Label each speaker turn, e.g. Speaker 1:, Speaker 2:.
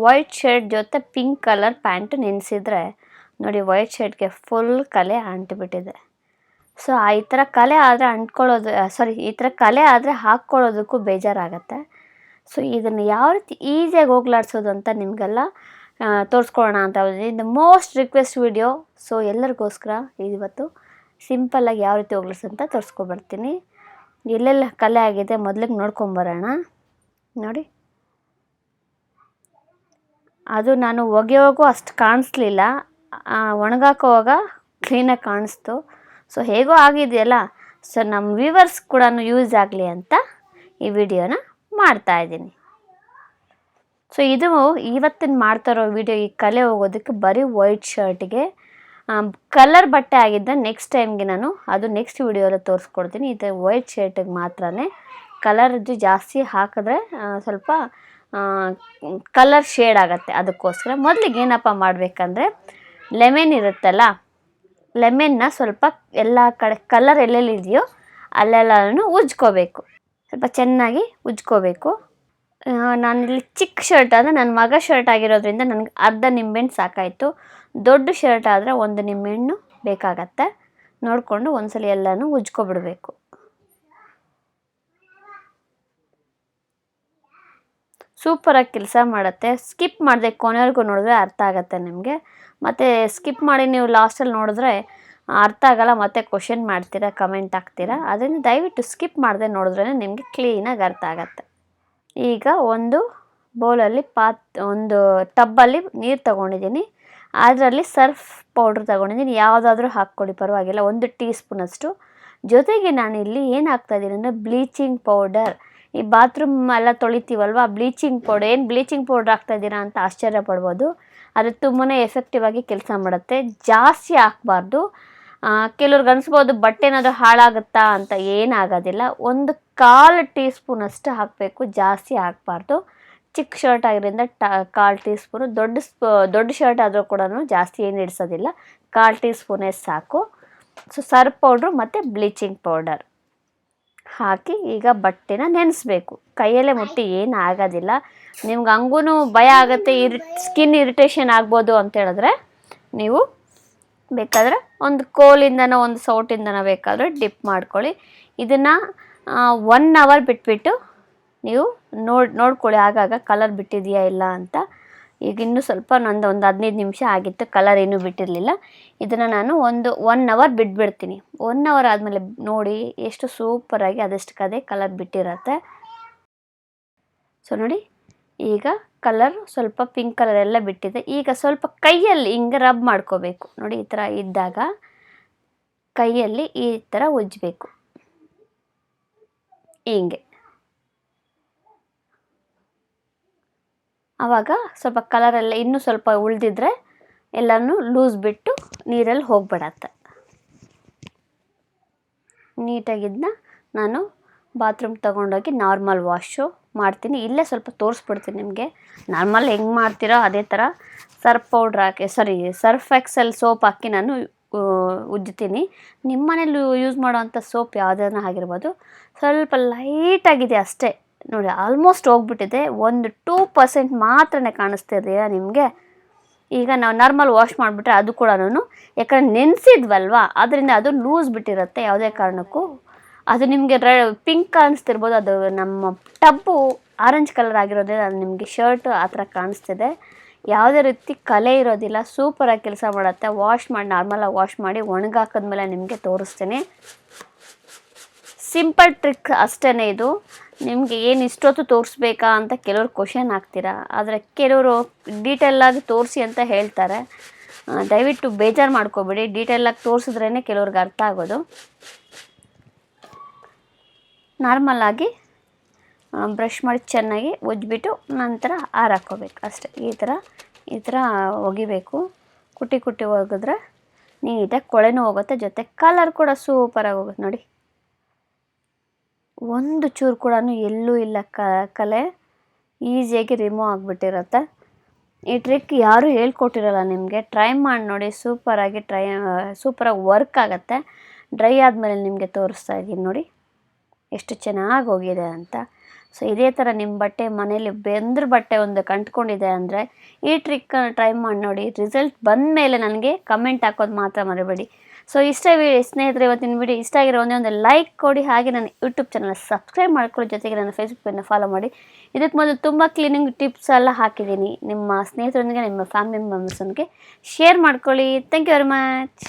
Speaker 1: White shirt ಜೊತೆ pink colour pant ನೆನೆಸಿದ್ರೆ ನೋಡಿ white ಶರ್ಟ್ಗೆ full ಕಲೆ ಅಂಟಿಬಿಟ್ಟಿದೆ. ಸೊ ಈ ಥರ ಕಲೆ ಆದರೆ ಅಂಟ್ಕೊಳ್ಳೋದು ಈ ಥರ ಕಲೆ ಆದರೆ ಹಾಕ್ಕೊಳ್ಳೋದಕ್ಕೂ ಬೇಜಾರಾಗತ್ತೆ. ಸೊ ಇದನ್ನು ಯಾವ ರೀತಿ ಈಸಿಯಾಗಿ ಹೋಗ್ಲಾಡ್ಸೋದು ಅಂತ ನಿಮಗೆಲ್ಲ ತೋರಿಸ್ಕೊಳ್ಳೋಣ ಅಂತ ಇದು ಮೋಸ್ಟ್ ರಿಕ್ವೆಸ್ಟ್ ವಿಡಿಯೋ. ಸೊ ಎಲ್ಲರಿಗೋಸ್ಕರ ಇವತ್ತು ಸಿಂಪಲ್ಲಾಗಿ ಯಾವ ರೀತಿ ಹೋಗ್ಲಾಡ್ಸೋದು ಅಂತ ತೋರಿಸ್ಕೊಬರ್ತೀನಿ. ಎಲ್ಲೆಲ್ಲ ಕಲೆ ಆಗಿದೆ ಮೊದಲಿಗೆ ನೋಡ್ಕೊಂಬರೋಣ. ನೋಡಿ, ಅದು ನಾನು ಒಗೆಯೋವಾಗೂ ಅಷ್ಟು ಕಾಣಿಸ್ಲಿಲ್ಲ, ಒಣಗಾಕೋವಾಗ ಕ್ಲೀನಾಗಿ ಕಾಣಿಸ್ತು. ಸೊ ಹೇಗೋ ಆಗಿದೆಯಲ್ಲ, ಸೊ ನಮ್ಮ ವ್ಯೂವರ್ಸ್ ಕೂಡ ಯೂಸ್ ಆಗಲಿ ಅಂತ ಈ ವಿಡಿಯೋನ ಮಾಡ್ತಾಯಿದ್ದೀನಿ. ಸೊ ಇದು ಇವತ್ತಿನ ಮಾಡ್ತಾ ಇರೋ ವಿಡಿಯೋ. ಈ ಕಲೆ ಹೋಗೋದಕ್ಕೆ ಬರೀ ವೈಟ್ ಶರ್ಟ್ಗೆ ಕಲರ್ ಬಟ್ಟೆ ಆಗಿದ್ದ ನೆಕ್ಸ್ಟ್ ಟೈಮ್ಗೆ ನಾನು ಅದು ನೆಕ್ಸ್ಟ್ ವಿಡಿಯೋಲ್ಲಿ ತೋರಿಸ್ಕೊಡ್ತೀನಿ. ಇದು ವೈಟ್ ಶರ್ಟಿಗೆ ಮಾತ್ರನೇ ಕಲರ್ದು ಜಾಸ್ತಿ ಹಾಕಿದ್ರೆ ಸ್ವಲ್ಪ ಕಲರ್ ಶೇಡ್ ಆಗುತ್ತೆ. ಅದಕ್ಕೋಸ್ಕರ ಮೊದಲಿಗೆ ಏನಪ್ಪ ಮಾಡಬೇಕಂದ್ರೆ, ಲೆಮನ್ ಇರುತ್ತಲ್ಲ, ಲೆಮನ್ನ ಸ್ವಲ್ಪ ಎಲ್ಲ ಕಡೆ ಕಲರ್ ಎಲ್ಲೆಲ್ಲಿದೆಯೋ ಅಲ್ಲೆಲ್ಲನೂ ಉಜ್ಕೋಬೇಕು. ಸ್ವಲ್ಪ ಚೆನ್ನಾಗಿ ಉಜ್ಕೋಬೇಕು. ನಾನಿಲ್ಲಿ ಚಿಕ್ಕ ಶರ್ಟ್ ಅಂದರೆ ನನ್ನ ಮಗ ಶರ್ಟ್ ಆಗಿರೋದ್ರಿಂದ ನನಗೆ ಅರ್ಧ ನಿಂಬೆಹಣ್ಣು ಸಾಕಾಯಿತು. ದೊಡ್ಡ ಶರ್ಟ್ ಆದರೆ ಒಂದು ನಿಂಬೆಹಣ್ಣು ಬೇಕಾಗತ್ತೆ. ನೋಡಿಕೊಂಡು ಒಂದ್ಸಲ ಎಲ್ಲನೂ ಉಜ್ಕೊಬಿಡಬೇಕು. ಸೂಪರಾಗಿ ಕೆಲಸ ಮಾಡುತ್ತೆ. ಸ್ಕಿಪ್ ಮಾಡಿದೆ ಕೊನೆವರೆಗೂ ನೋಡಿದ್ರೆ ಅರ್ಥ ಆಗುತ್ತೆ ನಿಮಗೆ. ಮತ್ತು ಸ್ಕಿಪ್ ಮಾಡಿ ನೀವು ಲಾಸ್ಟಲ್ಲಿ ನೋಡಿದ್ರೆ ಅರ್ಥ ಆಗಲ್ಲ, ಮತ್ತು ಕ್ವಶನ್ ಮಾಡ್ತೀರಾ, ಕಮೆಂಟ್ ಹಾಕ್ತೀರಾ. ಅದನ್ನು ದಯವಿಟ್ಟು ಸ್ಕಿಪ್ ಮಾಡದೆ ನೋಡಿದ್ರೇ ನಿಮಗೆ ಕ್ಲೀನಾಗಿ ಅರ್ಥ ಆಗುತ್ತೆ. ಈಗ ಒಂದು ಬೌಲಲ್ಲಿ ಒಂದು ಟಬ್ಬಲ್ಲಿ ನೀರು ತೊಗೊಂಡಿದ್ದೀನಿ. ಅದರಲ್ಲಿ ಸರ್ಫ್ ಪೌಡ್ರ್ ತೊಗೊಂಡಿದ್ದೀನಿ. ಯಾವುದಾದ್ರೂ ಹಾಕ್ಕೊಳ್ಳಿ, ಪರವಾಗಿಲ್ಲ. 1 ಟೀ ಸ್ಪೂನಷ್ಟು. ಜೊತೆಗೆ ನಾನಿಲ್ಲಿ ಏನು ಹಾಕ್ತಾಯಿದ್ದೀನಿ ಅಂದರೆ ಬ್ಲೀಚಿಂಗ್ ಪೌಡರ್. ಈ ಬಾತ್ರೂಮ್ ಎಲ್ಲ ತೊಳಿತೀವಲ್ವ, ಬ್ಲೀಚಿಂಗ್ ಪೌಡರ್. ಏನು ಬ್ಲೀಚಿಂಗ್ ಪೌಡ್ರ್ ಹಾಕ್ತಾಯಿದ್ದೀರಾ ಅಂತ ಆಶ್ಚರ್ಯ ಪಡ್ಬೋದು. ಅದು ತುಂಬಾ ಎಫೆಕ್ಟಿವ್ ಆಗಿ ಕೆಲಸ ಮಾಡುತ್ತೆ. ಜಾಸ್ತಿ ಹಾಕ್ಬಾರ್ದು. ಕೆಲವ್ರಿಗೆ ಅನಿಸ್ಬೋದು ಬಟ್ಟೆ ಏನಾದರೂ ಹಾಳಾಗುತ್ತಾ ಅಂತ. ಏನಾಗೋದಿಲ್ಲ. 1/4 ಟೀ ಸ್ಪೂನಷ್ಟು ಹಾಕಬೇಕು, ಜಾಸ್ತಿ ಹಾಕಬಾರ್ದು. ಚಿಕ್ಕ ಶರ್ಟ್ ಆಗಿರೋದ್ರಿಂದ 1/4 ಟೀ ಸ್ಪೂನು. ದೊಡ್ಡ ಶರ್ಟ್ ಆದರೂ ಕೂಡ ಜಾಸ್ತಿ ಏನು ಇಡಿಸೋದಿಲ್ಲ, 1/4 ಟೀ ಸ್ಪೂನೇ ಸಾಕು. ಸೊ ಸರ್ಫ್ ಪೌಡ್ರು ಮತ್ತು ಬ್ಲೀಚಿಂಗ್ ಪೌಡರ್ ಹಾಕಿ ಈಗ ಬಟ್ಟೆನ ನೆನೆಸ್ಬೇಕು. ಕೈಯಲ್ಲೇ ಮುಟ್ಟಿ ಏನು ಆಗೋದಿಲ್ಲ. ನಿಮ್ಗೆ ಹಂಗೂ ಭಯ ಆಗುತ್ತೆ, ಸ್ಕಿನ್ ಇರಿಟೇಷನ್ ಆಗ್ಬೋದು ಅಂತೇಳಿದ್ರೆ ನೀವು ಬೇಕಾದರೆ ಒಂದು ಕೋಲಿಂದನೋ ಒಂದು ಸೌಟಿಂದನೋ ಬೇಕಾದರೆ ಡಿಪ್ ಮಾಡ್ಕೊಳ್ಳಿ. ಇದನ್ನು 1 ಅವರ್ ಬಿಟ್ಬಿಟ್ಟು ನೀವು ನೋಡ್ಕೊಳ್ಳಿ ಆಗಾಗ ಕಲರ್ ಬಿಟ್ಟಿದೆಯಾ ಇಲ್ಲ ಅಂತ. ಈಗ ಇನ್ನೂ ಸ್ವಲ್ಪ ಒಂದು 15 ನಿಮಿಷ ಆಗಿತ್ತು, ಕಲರ್ ಏನೂ ಬಿಟ್ಟಿರಲಿಲ್ಲ. ಇದನ್ನು ನಾನು 1 ಅವರ್ ಬಿಟ್ಬಿಡ್ತೀನಿ. 1 ಅವರ್ ಆದಮೇಲೆ ನೋಡಿ ಎಷ್ಟು ಸೂಪರಾಗಿ ಅದಷ್ಟಕ್ಕದೇ ಕಲರ್ ಬಿಟ್ಟಿರತ್ತೆ. ಸೊ ನೋಡಿ, ಈಗ ಕಲರ್ ಸ್ವಲ್ಪ ಪಿಂಕ್ ಕಲರ್ ಎಲ್ಲ ಬಿಟ್ಟಿದೆ. ಈಗ ಸ್ವಲ್ಪ ಕೈಯಲ್ಲಿ ಹಿಂಗೆ ರಬ್ ಮಾಡ್ಕೋಬೇಕು. ನೋಡಿ, ಈ ಥರ ಇದ್ದಾಗ ಕೈಯಲ್ಲಿ ಈ ಥರ ಉಜ್ಜಬೇಕು, ಹಿಂಗೆ. ಆವಾಗ ಸ್ವಲ್ಪ ಕಲರೆಲ್ಲ ಇನ್ನೂ ಸ್ವಲ್ಪ ಉಳಿದಿದ್ರೆ ಎಲ್ಲನೂ ಲೂಸ್ ಬಿಟ್ಟು ನೀರಲ್ಲಿ ಹೋಗ್ಬಿಡತ್ತೆ. ನೀಟಾಗಿದ್ದನ್ನ ನಾನು ಬಾತ್ರೂಮ್ ತೊಗೊಂಡೋಗಿ ನಾರ್ಮಲ್ ವಾಶು ಮಾಡ್ತೀನಿ. ಇಲ್ಲೇ ಸ್ವಲ್ಪ ತೋರಿಸ್ಬಿಡ್ತೀನಿ ನಿಮಗೆ. ನಾರ್ಮಲ್ ಹೆಂಗೆ ಮಾಡ್ತೀರೋ ಅದೇ ಥರ ಸರ್ಫ್ ಪೌಡ್ರ್ ಹಾಕಿ ಸರ್ಫ್ ಎಕ್ಸೆಲ್ ಸೋಪ್ ಹಾಕಿ ನಾನು ಉಜ್ಜುತ್ತೀನಿ. ನಿಮ್ಮ ಮನೇಲಿ ಯೂಸ್ ಮಾಡೋವಂಥ ಸೋಪ್ ಯಾವುದಾದ್ರೂ ಆಗಿರ್ಬೋದು. ಸ್ವಲ್ಪ ಲೈಟಾಗಿದೆ ಅಷ್ಟೇ. ನೋಡಿ, ಆಲ್ಮೋಸ್ಟ್ ಹೋಗ್ಬಿಟ್ಟಿದೆ. 2% ಮಾತ್ರನೇ ಕಾಣಿಸ್ತಿದೆಯಾ ನಿಮಗೆ. ಈಗ ನಾವು ನಾರ್ಮಲ್ ವಾಶ್ ಮಾಡಿಬಿಟ್ರೆ ಅದು ಕೂಡ ಯಾಕಂದರೆ ನೆನೆಸಿದ್ವಲ್ವ, ಅದರಿಂದ ಅದು ಲೂಸ್ ಬಿಟ್ಟಿರುತ್ತೆ. ಯಾವುದೇ ಕಾರಣಕ್ಕೂ ಅದು ನಿಮಗೆ ಪಿಂಕ್ ಕಾಣಿಸ್ತಿರ್ಬೋದು. ಅದು ನಮ್ಮ ಟಬ್ಬು ಆರೆಂಜ್ ಕಲರ್ ಆಗಿರೋದ್ರಿಂದ ಅದು ನಿಮಗೆ ಶರ್ಟ್ ಆ ಥರ ಕಾಣಿಸ್ತಿದೆ. ಯಾವುದೇ ರೀತಿ ಕಲೆ ಇರೋದಿಲ್ಲ. ಸೂಪರಾಗಿ ಕೆಲಸ ಮಾಡುತ್ತೆ. ನಾರ್ಮಲಾಗಿ ವಾಶ್ ಮಾಡಿ ಒಣಗಾಕಿದ್ಮೇಲೆ ನಿಮಗೆ ತೋರಿಸ್ತೀನಿ. ಸಿಂಪಲ್ ಟ್ರಿಕ್ ಅಷ್ಟೇ ಇದು. ನಿಮಗೆ ಏನು ಇಷ್ಟೊತ್ತು ತೋರಿಸ್ಬೇಕಾ ಅಂತ ಕೆಲವರು ಕ್ವಶನ್ ಹಾಕ್ತೀರಾ, ಆದರೆ ಕೆಲವರು ಡೀಟೇಲಾಗಿ ತೋರಿಸಿ ಅಂತ ಹೇಳ್ತಾರೆ. ದಯವಿಟ್ಟು ಬೇಜಾರು ಮಾಡ್ಕೋಬೇಡಿ. ಡೀಟೇಲಾಗಿ ತೋರಿಸಿದ್ರೇ ಕೆಲವ್ರಿಗೆ ಅರ್ಥ ಆಗೋದು. ನಾರ್ಮಲಾಗಿ ಬ್ರಷ್ ಮಾಡಿ ಚೆನ್ನಾಗಿ ಉಜ್ಜಿಬಿಟ್ಟು ನಂತರ ಹಾರಾಕೋಬೇಕು ಅಷ್ಟೇ. ಈ ಥರ ಒಗಿಬೇಕು. ಕುಟ್ಟಿ ಒಗೆದ್ರೆ ನೀಟಾಗಿ ಕೊಳೆನೂ ಹೋಗುತ್ತೆ, ಜೊತೆ ಕಲರ್ ಕೂಡ ಸೂಪರಾಗಿ ಹೋಗುತ್ತೆ. ನೋಡಿ, ಒಂದು ಚೂರು ಕೂಡ ಎಲ್ಲೂ ಇಲ್ಲ ಕಲೆ. ಈಸಿಯಾಗಿ ರಿಮೂವ್ ಆಗಿಬಿಟ್ಟಿರುತ್ತೆ. ಈ ಟ್ರಿಕ್ ಯಾರೂ ಹೇಳ್ಕೊಟ್ಟಿರಲ್ಲ ನಿಮಗೆ. ಟ್ರೈ ಮಾಡಿ ನೋಡಿ, ಸೂಪರಾಗಿ ವರ್ಕ್ ಆಗುತ್ತೆ. ಡ್ರೈ ಆದಮೇಲೆ ನಿಮಗೆ ತೋರಿಸ್ತಾ ಇದ್ದೀನಿ ನೋಡಿ. ಎಷ್ಟು ಚೆನ್ನಾಗಿ ಹೋಗಿದೆ ಅಂತ. ಸೊ ಇದೇ ಥರ ನಿಮ್ಮ ಬಟ್ಟೆ ಮನೇಲಿ ಬೆಂದ್ರ ಬಟ್ಟೆ ಒಂದು ಕಂಟ್ಕೊಂಡಿದೆ ಅಂದರೆ ಈ ಟ್ರಿಕ್ಕನ್ನು ಟ್ರೈ ಮಾಡಿ ನೋಡಿ. ರಿಸಲ್ಟ್ ಬಂದ ಮೇಲೆ ನನಗೆ ಕಮೆಂಟ್ ಹಾಕೋದು ಮಾತ್ರ ಮರಿಬೇಡಿ. ಸೊ ಸ್ನೇಹಿತರೆ, ಇವತ್ತಿನ ವಿಡಿಯೋ ಇಷ್ಟ ಆಗಿರೋ ಒಂದೇ ಒಂದು ಲೈಕ್ ಕೊಡಿ. ಹಾಗೆ ನನ್ನ ಯೂಟ್ಯೂಬ್ ಚಾನಲ್ ಸಬ್ಸ್ಕ್ರೈಬ್ ಮಾಡ್ಕೊಳ್ಳಿ, ಜೊತೆಗೆ ನನ್ನ ಫೇಸ್ಬುಕ್ ಪೇಜ್ನ ಫಾಲೋ ಮಾಡಿ. ಇದಕ್ಕೆ ಮೊದಲು ತುಂಬ ಕ್ಲೀನಿಂಗ್ ಟಿಪ್ಸ್ ಎಲ್ಲ ಹಾಕಿದ್ದೀನಿ. ನಿಮ್ಮ ಸ್ನೇಹಿತರೊಂದಿಗೆ, ನಿಮ್ಮ ಫ್ಯಾಮಿಲಿ ಮೆಂಬರ್ಸೊಂದಿಗೆ ಶೇರ್ ಮಾಡ್ಕೊಳ್ಳಿ. Thank you very much.